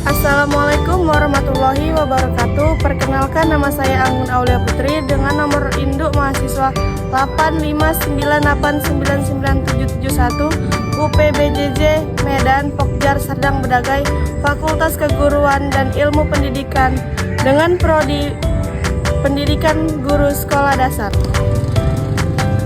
Assalamualaikum warahmatullahi wabarakatuh. Perkenalkan, nama saya Anggun Aulia Putri dengan nomor induk mahasiswa 859899771 UPBJJ Medan, Pokjar Serdang Bedagai, Fakultas Keguruan dan Ilmu Pendidikan dengan prodi Pendidikan Guru Sekolah Dasar.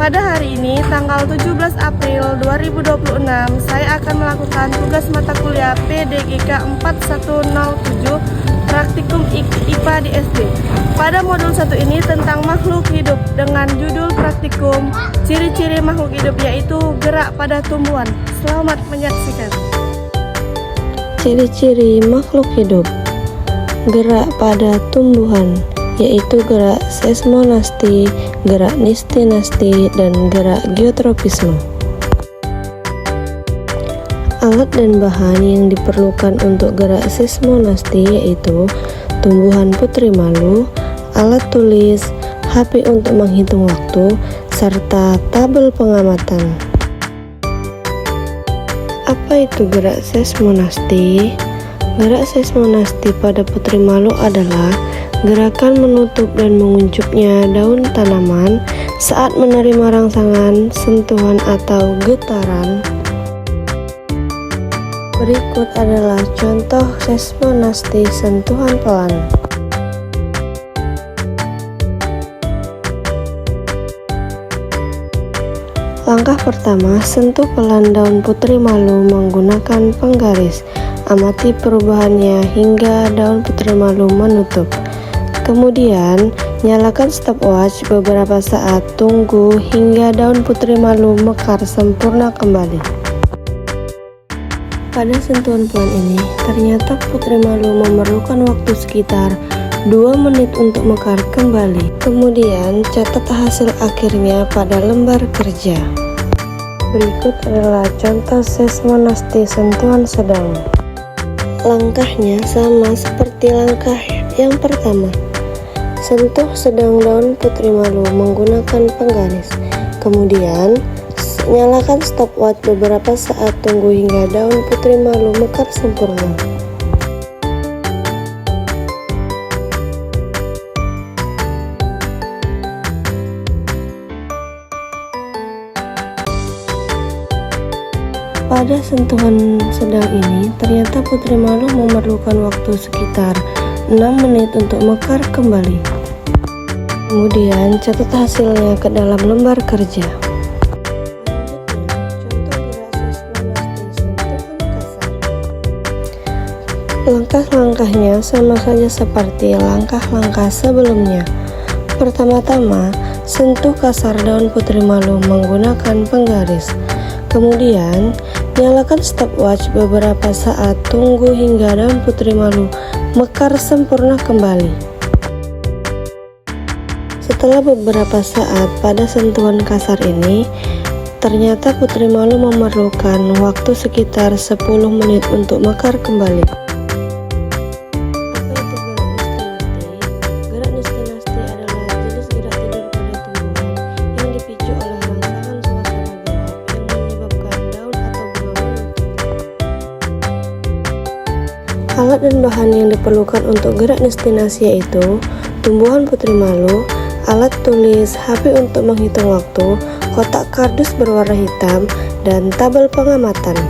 Pada hari ini, tanggal 17 April 2026, saya akan melakukan tugas mata kuliah PDGK 4107 Praktikum IPA di SD. Pada modul 1 ini tentang makhluk hidup dengan judul praktikum ciri-ciri makhluk hidup, yaitu gerak pada tumbuhan. Selamat menyaksikan. Ciri-ciri makhluk hidup gerak pada tumbuhan, yaitu gerak seismonasti, gerak nistinasti, dan gerak geotropisme. Alat dan bahan yang diperlukan untuk gerak seismonasti yaitu tumbuhan putri malu, alat tulis, HP untuk menghitung waktu, serta tabel pengamatan. Apa itu gerak seismonasti? Gerak seismonasti pada putri malu adalah gerakan menutup dan menguncupnya daun tanaman saat menerima rangsangan, sentuhan, atau getaran. Berikut adalah contoh seismonasti sentuhan pelan. Langkah pertama, sentuh pelan daun putri malu menggunakan penggaris. Amati perubahannya hingga daun putri malu menutup. Kemudian, nyalakan stopwatch beberapa saat, tunggu hingga daun putri malu mekar sempurna kembali. Pada sentuhan pelan ini, ternyata putri malu memerlukan waktu sekitar 2 menit untuk mekar kembali. Kemudian, catat hasil akhirnya pada lembar kerja. Berikut adalah contoh seismonasti sentuhan sedang. Langkahnya sama seperti langkah yang pertama. Sentuh sedang daun putri malu menggunakan penggaris. Kemudian, nyalakan stopwatch beberapa saat, tunggu hingga daun putri malu mekar sempurna. Pada sentuhan sedang ini, ternyata putri malu memerlukan waktu sekitar 6 menit untuk mekar kembali. Kemudian catat hasilnya ke dalam lembar kerja. Langkah-langkahnya sama saja seperti langkah-langkah sebelumnya. Pertama-tama, sentuh kasar daun putri malu menggunakan penggaris. Kemudian, nyalakan stopwatch beberapa saat, tunggu hingga daun putri malu mekar sempurna kembali. Setelah beberapa saat pada sentuhan kasar ini, ternyata putri malu memerlukan waktu sekitar 10 menit untuk mekar kembali. Apa itu gerak nistinasti? Gerak nistinasti adalah jenis gerak tidur pada tumbuhan yang dipicu oleh rangsangan suasana gelap yang menyebabkan daun atau bunga menutup. Alat dan bahan yang diperlukan untuk gerak nistinasi yaitu tumbuhan putri malu, alat tulis, HP untuk menghitung waktu, kotak kardus berwarna hitam, dan tabel pengamatan.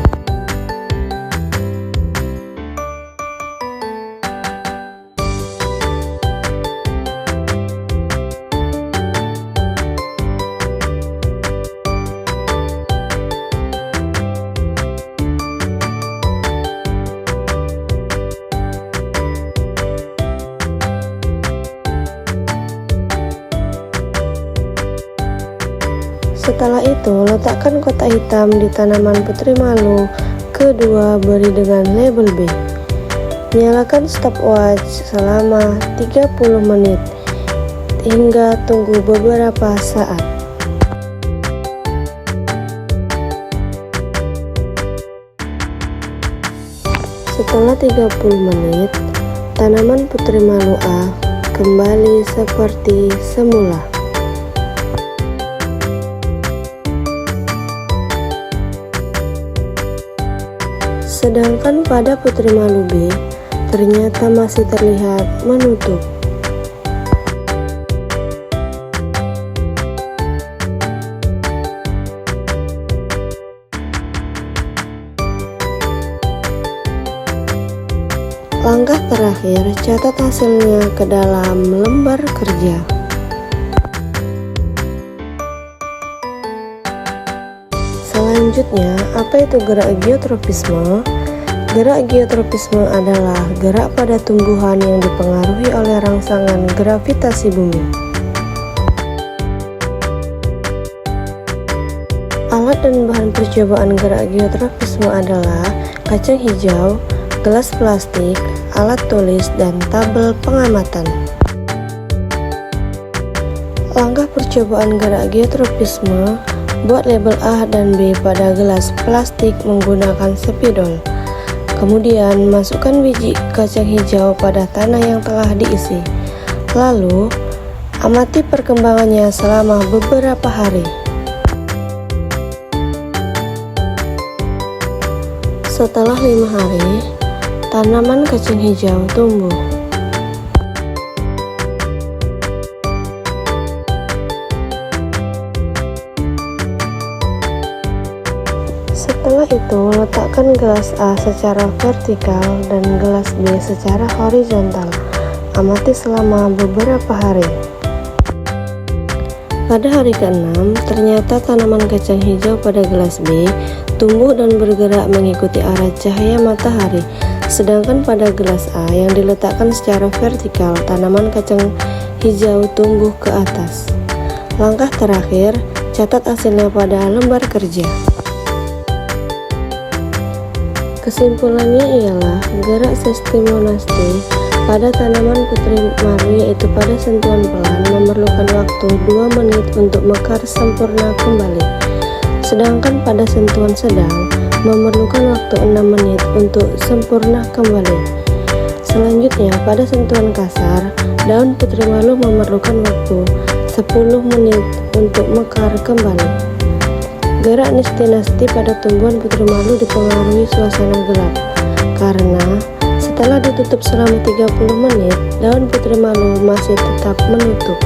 Setelah itu, letakkan kotak hitam di tanaman putri malu. Kedua, beri dengan label B. Nyalakan stopwatch selama 30 menit hingga tunggu beberapa saat. Setelah 30 menit, tanaman putri malu A kembali seperti semula. Sedangkan pada putri malu B, ternyata masih terlihat menutup. Langkah terakhir, catat hasilnya ke dalam lembar kerja. Selanjutnya, apa itu gerak geotropisme? Gerak geotropisme adalah gerak pada tumbuhan yang dipengaruhi oleh rangsangan gravitasi bumi. Alat dan bahan percobaan gerak geotropisme adalah kacang hijau, gelas plastik, alat tulis, dan tabel pengamatan. Langkah percobaan gerak geotropisme: buat label A dan B pada gelas plastik menggunakan spidol. Kemudian masukkan biji kacang hijau pada tanah yang telah diisi. Lalu amati perkembangannya selama beberapa hari. Setelah 5 hari, tanaman kacang hijau tumbuh. Setelah itu, letakkan gelas A secara vertikal dan gelas B secara horizontal. Amati selama beberapa hari. Pada hari ke-6, ternyata tanaman kacang hijau pada gelas B tumbuh dan bergerak mengikuti arah cahaya matahari. Sedangkan pada gelas A yang diletakkan secara vertikal, tanaman kacang hijau tumbuh ke atas. Langkah terakhir, catat hasilnya pada lembar kerja. Kesimpulannya ialah gerak sestimonasti pada tanaman putri maru, yaitu pada sentuhan pelan, memerlukan waktu 2 menit untuk mekar sempurna kembali. Sedangkan pada sentuhan sedang memerlukan waktu 6 menit untuk sempurna kembali. Selanjutnya, pada sentuhan kasar, daun putri malu memerlukan waktu 10 menit untuk mekar kembali. Gerak nistinasti pada tumbuhan putri malu dipengaruhi suasana gelap, karena setelah ditutup selama 30 menit, daun putri malu masih tetap menutup.